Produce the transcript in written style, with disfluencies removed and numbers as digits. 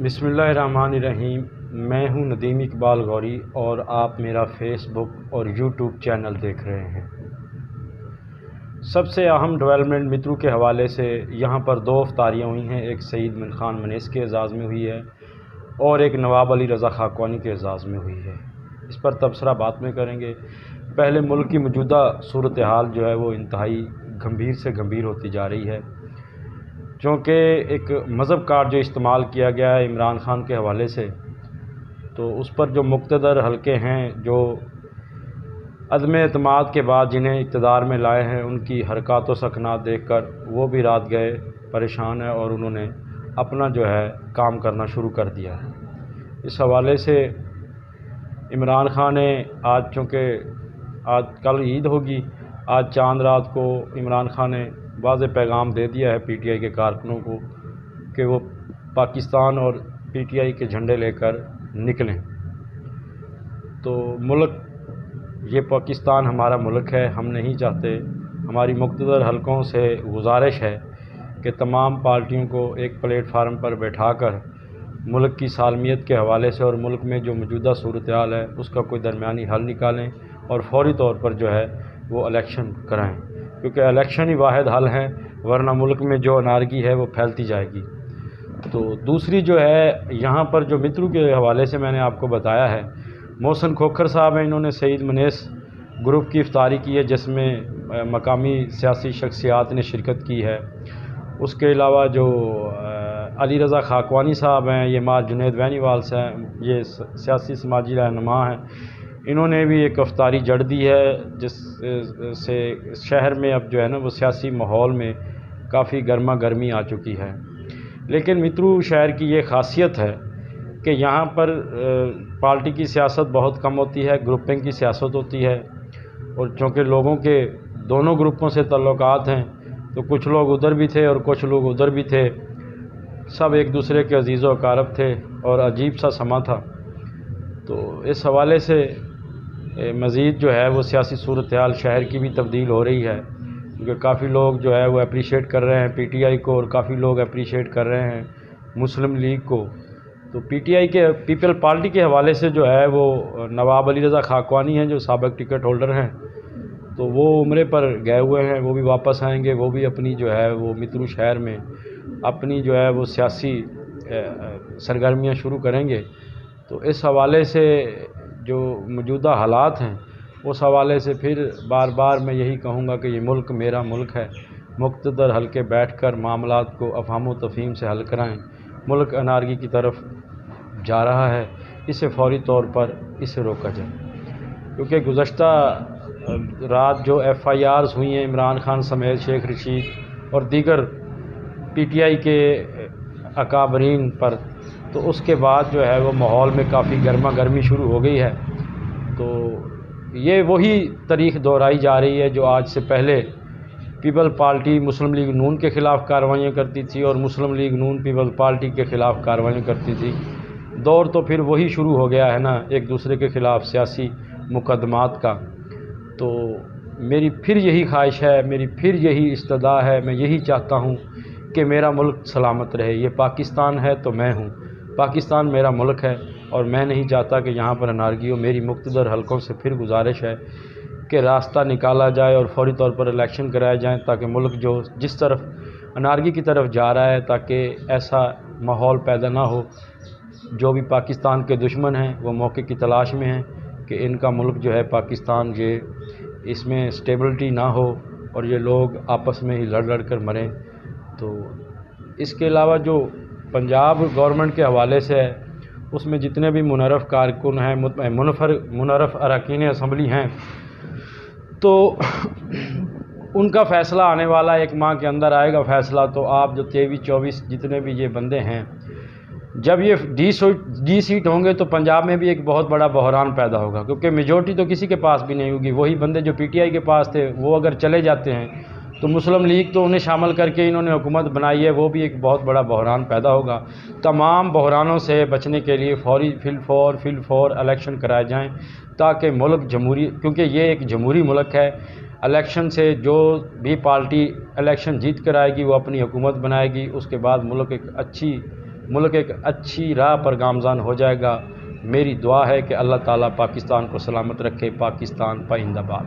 بسم اللہ الرحمن الرحیم۔ میں ہوں ندیم اقبال غوری اور آپ میرا فیس بک اور یوٹیوب چینل دیکھ رہے ہیں۔ سب سے اہم ڈیولپمنٹ مترو کے حوالے سے یہاں پر دو افطاریاں ہوئی ہیں، ایک سعید من خان منیس کے اعزاز میں ہوئی ہے اور ایک نواب علی رضا خاقانی کے اعزاز میں ہوئی ہے۔ اس پر تبصرہ بعد میں کریں گے۔ پہلے ملک کی موجودہ صورتحال جو ہے وہ انتہائی گمبھیر سے گمبھیر ہوتی جا رہی ہے، چونکہ ایک مذہب کارڈ جو استعمال کیا گیا ہے عمران خان کے حوالے سے، تو اس پر جو مقتدر حلقے ہیں جو عدم اعتماد کے بعد جنہیں اقتدار میں لائے ہیں، ان کی حرکات و سکنات دیکھ کر وہ بھی رات گئے پریشان ہیں اور انہوں نے اپنا جو ہے کام کرنا شروع کر دیا ہے۔ اس حوالے سے عمران خان نے چونکہ کل عید ہوگی، آج چاند رات کو عمران خان نے واضح پیغام دے دیا ہے پی ٹی آئی کے کارکنوں کو کہ وہ پاکستان اور پی ٹی آئی کے جھنڈے لے کر نکلیں۔ تو ملک، یہ پاکستان ہمارا ملک ہے، ہم نہیں چاہتے۔ ہماری مقتدر حلقوں سے گزارش ہے کہ تمام پارٹیوں کو ایک پلیٹ فارم پر بیٹھا کر ملک کی سالمیت کے حوالے سے اور ملک میں جو موجودہ صورتحال ہے اس کا کوئی درمیانی حل نکالیں اور فوری طور پر جو ہے وہ الیکشن کرائیں، کیونکہ الیکشن ہی واحد حل ہے، ورنہ ملک میں جو انارکی ہے وہ پھیلتی جائے گی۔ تو دوسری جو ہے یہاں پر جو مترو کے حوالے سے میں نے آپ کو بتایا ہے، محسن کھوکھر صاحب ہیں، انہوں نے سعید منیس گروپ کی افطاری کی ہے جس میں مقامی سیاسی شخصیات نے شرکت کی ہے۔ اس کے علاوہ جو علی رضا خاقانی صاحب ہیں، یہ مار جنید وینی وال سے ہیں، یہ سیاسی سماجی رہنما ہیں، انہوں نے بھی ایک افطاری جڑ دی ہے جس سے شہر میں اب جو ہے نا وہ سیاسی ماحول میں کافی گرما گرمی آ چکی ہے۔ لیکن مترو شہر کی یہ خاصیت ہے کہ یہاں پر پارٹی کی سیاست بہت کم ہوتی ہے، گروپنگ کی سیاست ہوتی ہے، اور چونکہ لوگوں کے دونوں گروپوں سے تعلقات ہیں تو کچھ لوگ ادھر بھی تھے اور کچھ لوگ ادھر بھی تھے، سب ایک دوسرے کے عزیز و اقارب تھے اور عجیب سا سما تھا۔ تو اس حوالے سے مزید جو ہے وہ سیاسی صورتحال شہر کی بھی تبدیل ہو رہی ہے، کیونکہ کافی لوگ جو ہے وہ اپریشیٹ کر رہے ہیں پی ٹی آئی کو اور کافی لوگ اپریشیٹ کر رہے ہیں مسلم لیگ کو۔ تو پی ٹی آئی کے پیپل پارٹی کے حوالے سے جو ہے وہ نواب علی رضا خاقانی ہیں جو سابق ٹکٹ ہولڈر ہیں، تو وہ عمرے پر گئے ہوئے ہیں، وہ بھی واپس آئیں گے، وہ بھی اپنی جو ہے وہ مترو شہر میں اپنی جو ہے وہ سیاسی سرگرمیاں شروع کریں گے۔ تو اس حوالے سے جو موجودہ حالات ہیں اس حوالے سے پھر بار بار میں یہی کہوں گا کہ یہ ملک میرا ملک ہے، مقتدر حلقے بیٹھ کر معاملات کو افہام و تفہیم سے حل کرائیں۔ ملک انارکی کی طرف جا رہا ہے، اسے فوری طور پر اسے روکا جائے، کیونکہ گزشتہ رات جو ایف آئی آرز ہوئی ہیں عمران خان سمیت شیخ رشید اور دیگر پی ٹی آئی کے اکابرین پر، تو اس کے بعد جو ہے وہ ماحول میں کافی گرما گرمی شروع ہو گئی ہے۔ تو یہ وہی تاریخ دہرائی جا رہی ہے جو آج سے پہلے پیپل پارٹی مسلم لیگ نون کے خلاف کارروائیاں کرتی تھی اور مسلم لیگ نون پیپل پارٹی کے خلاف کارروائیاں کرتی تھی۔ دور تو پھر وہی شروع ہو گیا ہے نا، ایک دوسرے کے خلاف سیاسی مقدمات کا۔ تو میری پھر یہی خواہش ہے، میری پھر یہی استدعا ہے، میں یہی چاہتا ہوں کہ میرا ملک سلامت رہے۔ یہ پاکستان ہے تو میں ہوں، پاکستان میرا ملک ہے اور میں نہیں چاہتا کہ یہاں پر انارکی ہو۔ میری مقتدر حلقوں سے پھر گزارش ہے کہ راستہ نکالا جائے اور فوری طور پر الیکشن کرائے جائیں تاکہ ملک جو جس طرف انارکی کی طرف جا رہا ہے، تاکہ ایسا ماحول پیدا نہ ہو۔ جو بھی پاکستان کے دشمن ہیں وہ موقع کی تلاش میں ہیں کہ ان کا ملک جو ہے پاکستان، یہ اس میں اسٹیبلٹی نہ ہو اور یہ لوگ آپس میں ہی لڑ کر مریں۔ تو اس کے علاوہ جو پنجاب گورنمنٹ کے حوالے سے ہے، اس میں جتنے بھی منعرف کارکن ہیں، منعرف اراکین اسمبلی ہیں، تو ان کا فیصلہ آنے والا ایک ماہ کے اندر آئے گا فیصلہ۔ تو آپ جو 23-24 جتنے بھی یہ بندے ہیں، جب یہ ڈی سیٹ ہوں گے تو پنجاب میں بھی ایک بہت بڑا بحران پیدا ہوگا، کیونکہ میجورٹی تو کسی کے پاس بھی نہیں ہوگی۔ وہی بندے جو پی ٹی آئی کے پاس تھے وہ اگر چلے جاتے ہیں تو مسلم لیگ تو انہیں شامل کر کے انہوں نے حکومت بنائی ہے، وہ بھی ایک بہت بڑا بحران پیدا ہوگا۔ تمام بحرانوں سے بچنے کے لیے فوری فل فور الیکشن کرائے جائیں تاکہ ملک جمہوری، کیونکہ یہ ایک جمہوری ملک ہے، الیکشن سے جو بھی پارٹی الیکشن جیت کر آئے گی وہ اپنی حکومت بنائے گی، اس کے بعد ملک ایک اچھی ملک ایک اچھی راہ پر گامزن ہو جائے گا۔ میری دعا ہے کہ اللہ تعالیٰ پاکستان کو سلامت رکھے۔ پاکستان پائندہ باد۔